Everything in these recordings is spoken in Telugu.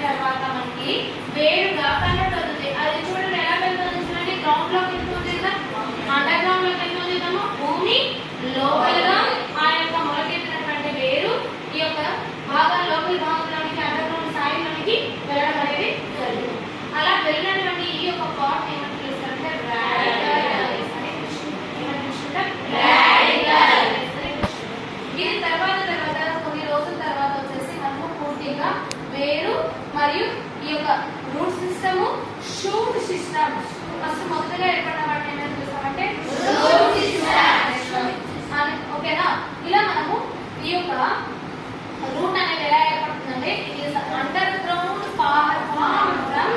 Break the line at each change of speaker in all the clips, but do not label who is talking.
తర్వాత మనకి వేరుగా కన్వర్ట్ అవుతుంది. అది చూడండి ఎలా వెళ్తుంది చూడండి, గ్రౌండ్ లోకి వెళ్తుంది కదా, అండర్ గ్రౌండ్ లోకి వెళ్తుంది కదా, భూమి లోపలగా ఆ యొక్క మొలకెత్తినటువంటి వేరు ఈ యొక్క భాగం లోపలి భాగంలోనికి అండర్ గ్రౌండ్ స్థాయిలోనికి వెళ్ళడం అనేది జరుగుతుంది. అలా వెళ్ళినటువంటి ఈ యొక్క పార్ట్ ఏమని పిలుస్తారంటే ఇది తర్వాత కొన్ని రోజుల తర్వాత వచ్చేసి మనము పూర్తిగా వేరు మరియు ఈ యొక్క root system, shoot system first మొదటగా ఏర్పడిన వాటిని ఏమైనా చూస్తామంటే ఓకేనా. ఇలా మనము ఈ యొక్క రూట్ అనేది ఎలా ఏర్పడుతుందంటే ఇది underground form from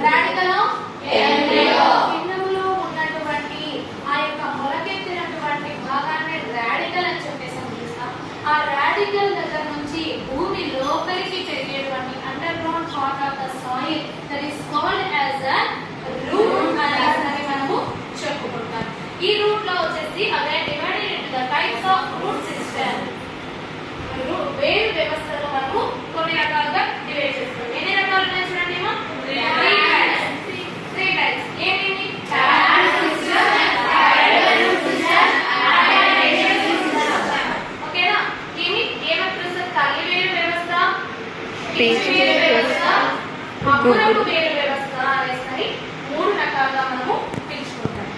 radicle of embryo. పిండములో ఉన్నటువంటి ఆ యొక్క మొలకెత్తినటువంటి భాగాన్ని రాడికల్ అని చెప్పేసి పిలుస్తాం. ఆ రాడికల్ దగ్గర నుంచి భూమి లోపలికి పెరిగేటువంటి underground part of the soil that is called as a root అని మనము చెప్పుకుంటాం. ఈ రూట్ లో వచ్చేసి అవే divided into the types of root system. వేరు వ్యవస్థలో మనము కొన్ని రకాలుగా డివైడ్ చేస్తాం. ఎన్ని రకాలు ఉన్నాయి చూడండి ఏమో, త్రీ టైప్స్. ఏమేమి? ఓకేనా. ఏమని పిలుస్తారు? తల్లి వేరు వ్యవస్థ, పీచు వేరు వ్యవస్థ, అప్పురపు వేరు వ్యవస్థ అనేసి మూడు రకాలుగా మనము పిలుచుకుంటాం.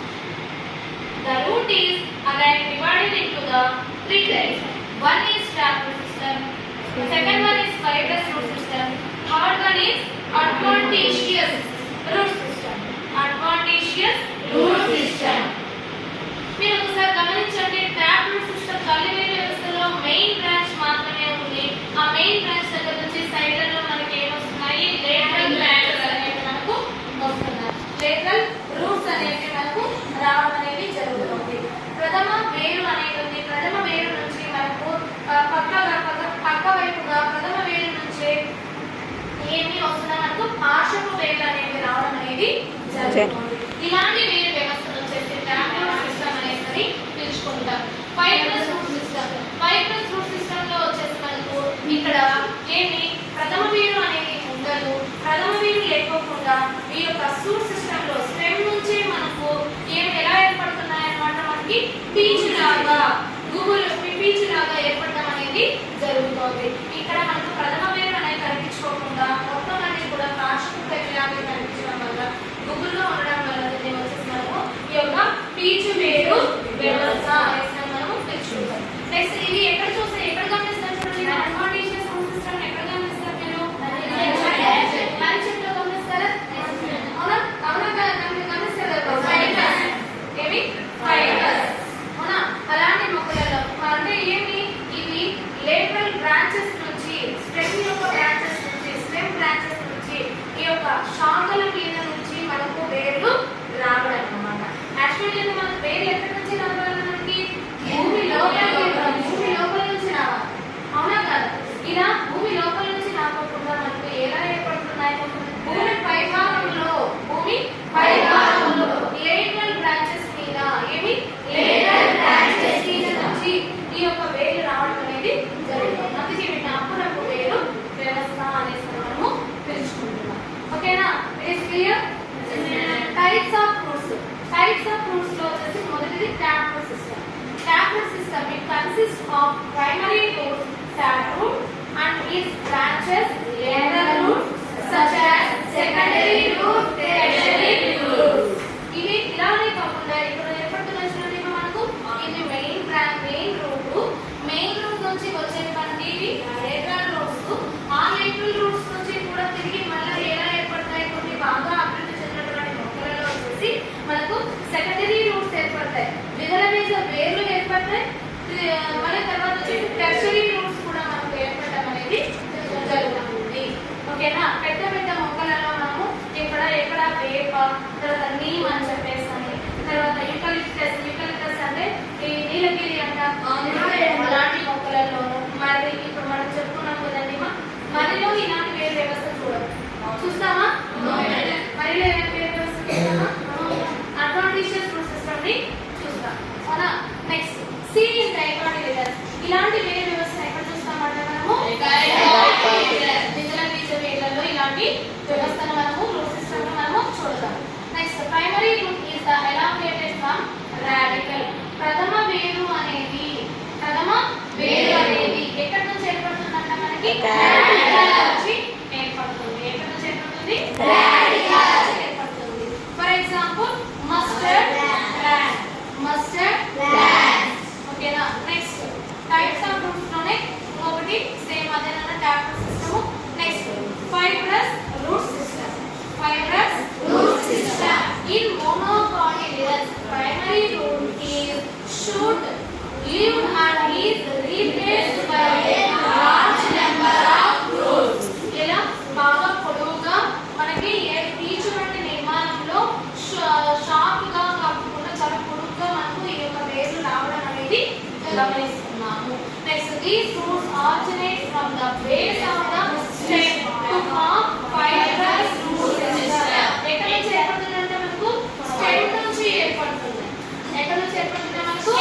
The root is again divided into the three types. One is taproot system, second one is fibrous root system, third one is adventitious root system. Adventitious root system. మీరు ఒకసారి గమనించండి, taproot system తల్లి వేరు వ్యవస్థలో మెయిన్ బ్రాంచ్ మాత్రమే ఉంది. ఆ మెయిన్ బ్రాంచ్ దగ్గర నుంచి సైడ్లలో మనకి ఏమొస్తున్నాయి? లేటరల్ బ్రాంచెస్ అనేవి మనకు వస్తున్నాయి. లేటరల్ రూట్స్ అనేవి మనకు రావడం అనేది జరుగుతుంది. ప్రథమ వేరు అనేది ఉంది. ప్రథమ వేరు నుంచి మనకు పక్క వైపుగా ప్రథమ వేరు నుంచి ఏమి వస్తుందో మనకు పార్శ్వపు వేరు అనేవి రావడం అనేది జరుగుతుంది. ఇలాంటి వేరు వ్యవస్థను వచ్చేసి టాప్రోట్ సిస్టమ్ అనేది పిలుచుకుంటాం. Fibrous root system. Fibrous root system లో వచ్చేసి మనకు ఇక్కడ ఏమి ప్రథమ వేరు అనేది ఉండదు. ప్రథమ వేరు లేకోకుండా ఈ యొక్క రూట్ సిస్టమ్ లో స్టెమ్ నుంచి మనకు ఎలా ఏర్పడుతున్నాయి అన్నమాట, మనకి పీచు లాగా పీచు లాగా ఏర్పడడం అనేది జరుగుతుంది. ఇక్కడ మనకు ప్రథమ వేరు అనేది కనిపించుకోకుండా మొత్తం అనేది కూడా పార్శ్వపు వేరు లాగా కనిపించడం వల్ల గుబుల్లో ఉండడం వల్ల దీన్ని వచ్చేసి మనము ఈ యొక్క పీచు వేరు వ్యవస్థ అనేసి మనము తెచ్చుకుంటాం. నెక్స్ట్ ఇది ఎక్కడ చూస్తే ఎక్కడ గమనిస్తారు చూడండి, అడ్వాంటేజియస్ రూట్ సిస్టమ్ ఎక్కడ గమనిస్తారు మీరు? మ్యాన్ చెట్లో గమనిస్తారా? అవునా గమనిస్తారు కదా. ఏమి? ఫైబర్స్. అవునా. అలాంటి మొక్కలలో అంటే ఏమి ఇవి లేటరల్ బ్రాంచెస్ నుంచి స్టెమ్ యొక్క బ్రాంచెస్ నుంచి ఈ యొక్క శాఖల మీద నుంచి మనకు వేర్లు రావడం అన్నమాట. యాక్చువల్లీ మనకు వేర్లు ఎక్కడి నుంచి రావాలి? మనకి భూమి లోపల నుంచి రావాలి. అవునా కదా. ఇలా భూమి లోపల నుంచి రాకుండా మనకు ఎలా ఏర్పడుతున్నాయి? భూమి పైభాగంలో లేటరల్ బ్రాంచెస్ మీద లేటరల్ బ్రాంచెస్ నుంచి ఈ యొక్క వేర్లు రావడం అనేది జరుగుతుంది. అందుకే వీటిని అప్పురపు వేరు వ్యవస్థ అనేసి మనము పిలుచుకుంటున్నాం. ఓకేనా. It is clear. Types of roots. Types of roots లో వచ్చేసి మొదటిది taproot system. Taproot system it consists of primary roots, taproot, and its branches, lateral roots such as secondary roots, tertiary roots. ఇవి ఇలానే కాకుండా ఇక్కడ ఏర్పడుతున్నది మనకు ఇది మెయిన్ రూట్ నుంచి వచ్చేటువంటి లేటరల్ రూట్స్. ఆ లేటరల్ రూట్స్ నుంచి కూడా తిరిగి మళ్ళీ ఎలా ఏర్పడతాయి? కొన్ని బాగా అభివృద్ధి చెందినటువంటి మొక్కలలో వచ్చేసి మనకు సెకండరీ రూట్స్ ఏర్పడతాయి, విగలవేజ వేర్లు ఏర్పడతాయి. మళ్ళీ తర్వాత వచ్చేసి టెర్షరీ రూట్స్ కూడా మనకు ఏర్పడడం అనేది జరుగుతుంది. ఓకేనా. పెద్ద పెద్ద మొక్కలలో మనము నుంచి ఏర్పడుతుంది. ఎక్కడ నుంచి ఏర్పడుతుంది? ఏర్పడుతుంది. For example mustard plant. Mustard plant. ఓకేనా? నెక్స్ట్ టైప్స్ ఆఫ్ రూట్స్ లోనే ఒకటి సేమ్ అదేనా tap system. Next fibrous root system. Fibrous root system. In monocotyledons, primary root is should live and is replaced by a large number of roots. ఇలా బాగా పొడవుగా మనకి పీచు వంటి నిర్మాణంలో షార్ప్ గా కాకుండా చాలా పొడవుగా మనకు ఈ యొక్క వేర్లు రావడం అనేది గమనిస్తున్నాము. Next these roots originate from the base of the stem to form fibrous root system. ఎక్కడ నుంచి ఏర్పడుతుందంటే మనకు స్టెమ్ నుంచి ఏర్పడుతుంది. ఎక్కడ నుంచి ఏర్పడుతుంది? మనకు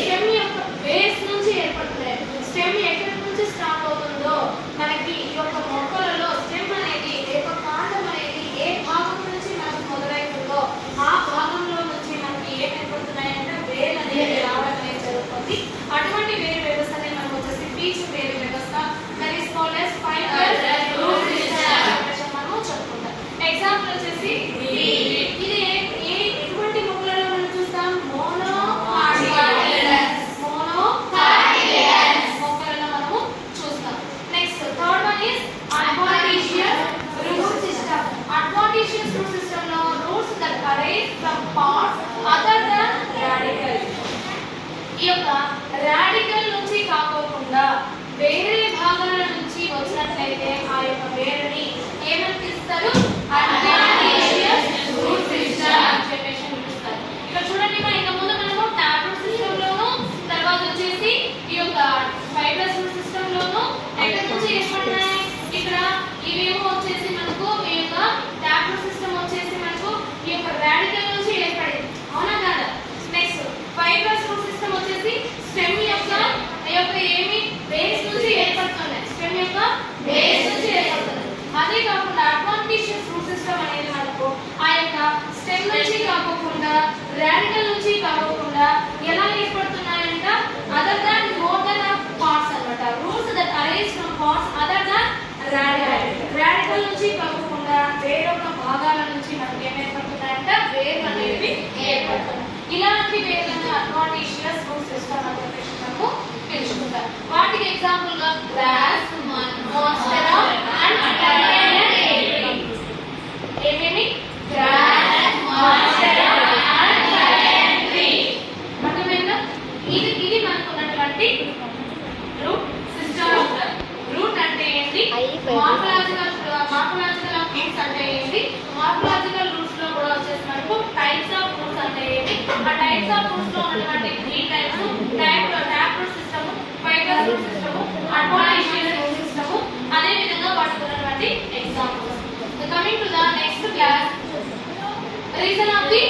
స్టెమ్ యొక్క బేస్ నుంచి ఏర్పడుతుంది. స్టెమ్ ఎక్కడి నుంచి స్టార్ట్ అవుతుందో మనకి ఈ యొక్క మొక్కలలో స్టెమ్ అనేది లేక కాండం అనేది ఏ భాగం నుంచి మనకు మొదలవుతుందో ఆ భాగంలో నుంచి మనకి ఏం ఏర్పడుతున్నాయంటే వేర్లు అనేది రావడం అనేది జరుగుతుంది. అటువంటి వేరు వ్యవస్థనే మనం వచ్చేసి పీచు వేరు వ్యవస్థ that is called as fibrous root system మనం చెప్పుకుంటాం. ఎగ్జాంపుల్ వచ్చేసి ఇది ఎటువంటి మొక్కలలో మనం చూస్తాం? మోనోకాటిలిడన్స్. మోనోకాటిలిడన్స్ మొక్కలలో మనము చూస్తాం. Next third one is adventitious root system. Adventitious root system లో roots that arise from parts other than radicle. ఈ యొక్క రాడికల్ నుంచి కాకుండా వేరే భాగాల నుంచి వచ్చినట్లయితే ఆ యొక్క వేరుని ఏమని పిలుస్తారు? అడ్వాంటీషియస్ రూట్ సిస్టమ్ అని చెప్పేసి పిలుస్తారు. ఇక్కడ చూడండి ఇంకా ముందు మనము ట్యాప్ రూట్ సిస్టమ్ లోను తర్వాత వచ్చేసి ఈ యొక్క ఫైబ్రస్ రూట్ సిస్టమ్ లోను ఎక్కడి నుంచి ఏర్పడినాయి? ఇక్కడ ఇవేమో వచ్చేసి మనకు ఈ యొక్క ట్యాప్ రూట్ సిస్టమ్ వచ్చేసి మనకు ఈ యొక్క రాడికల్ నుంచి ఏర్పడింది. అవునా కాదా? నెక్స్ట్ ఫైబ్రస్ రూట్ సిస్టమ్ వచ్చేసి స్టెమ్ యొక్క ఏమి బేస్ నుంచి ఏర్పడుతుంది. స్టెమ్ యొక్క బేస్ నుంచి ఏర్పడుతుంది. అదే కాకుండా అడ్వాంటీషియస్ రూట్ సిస్టమ్ అనేది మనకు ఆ యొక్క స్టెమ్ నుంచి కాకుండా రాడికల్ నుంచి కాకుండా ఎలా ఏర్పడుతున్నాయంట? Other than more than of parts అన్నమాట. Roots that arise from parts other than radicle. Radicle నుంచి కాకుండా వేరొక భాగాల నుంచి మనకి ఏం ఏర్పడుతున్నాయంట? వేర్లు అనేవి ఏర్పడుతున్నాయి. ఇలాంటి వేర్లను అడ్వాంటీషియస్ రూట్ సిస్టమ్ అని చెప్పేసి మనము పిలుచుకుంటాం. వాటికి ఎగ్జాంపుల్ గా గ్రాస్, మోన్స్టెరా అండ్ టైలెంట్. ఏమేమి? గ్రాస్, మోన్స్టెరా అండ్ టైలెంట్. అర్థమైందా? ఇది మనకు ఉన్నటువంటి రూట్ సిస్టమ్. రూట్ అంటే ఏంటి? మార్ఫలాజికల్ రూట్స్ అంటే ఏంటి? మార్ఫలాజికల్ రూట్స్ లో కూడా వచ్చేసి మనకు టైప్స్ ఆఫ్ రూట్స్ అంటే ఏంటి? ఆ టైప్స్ ఆఫ్ రూట్స్ లో ఉన్నటువంటి 3 types tap root system, fibrous root system, adventitious root system. అదే విధంగా వాటికి ఉన్నటువంటి examples. Coming to the next class, reason of the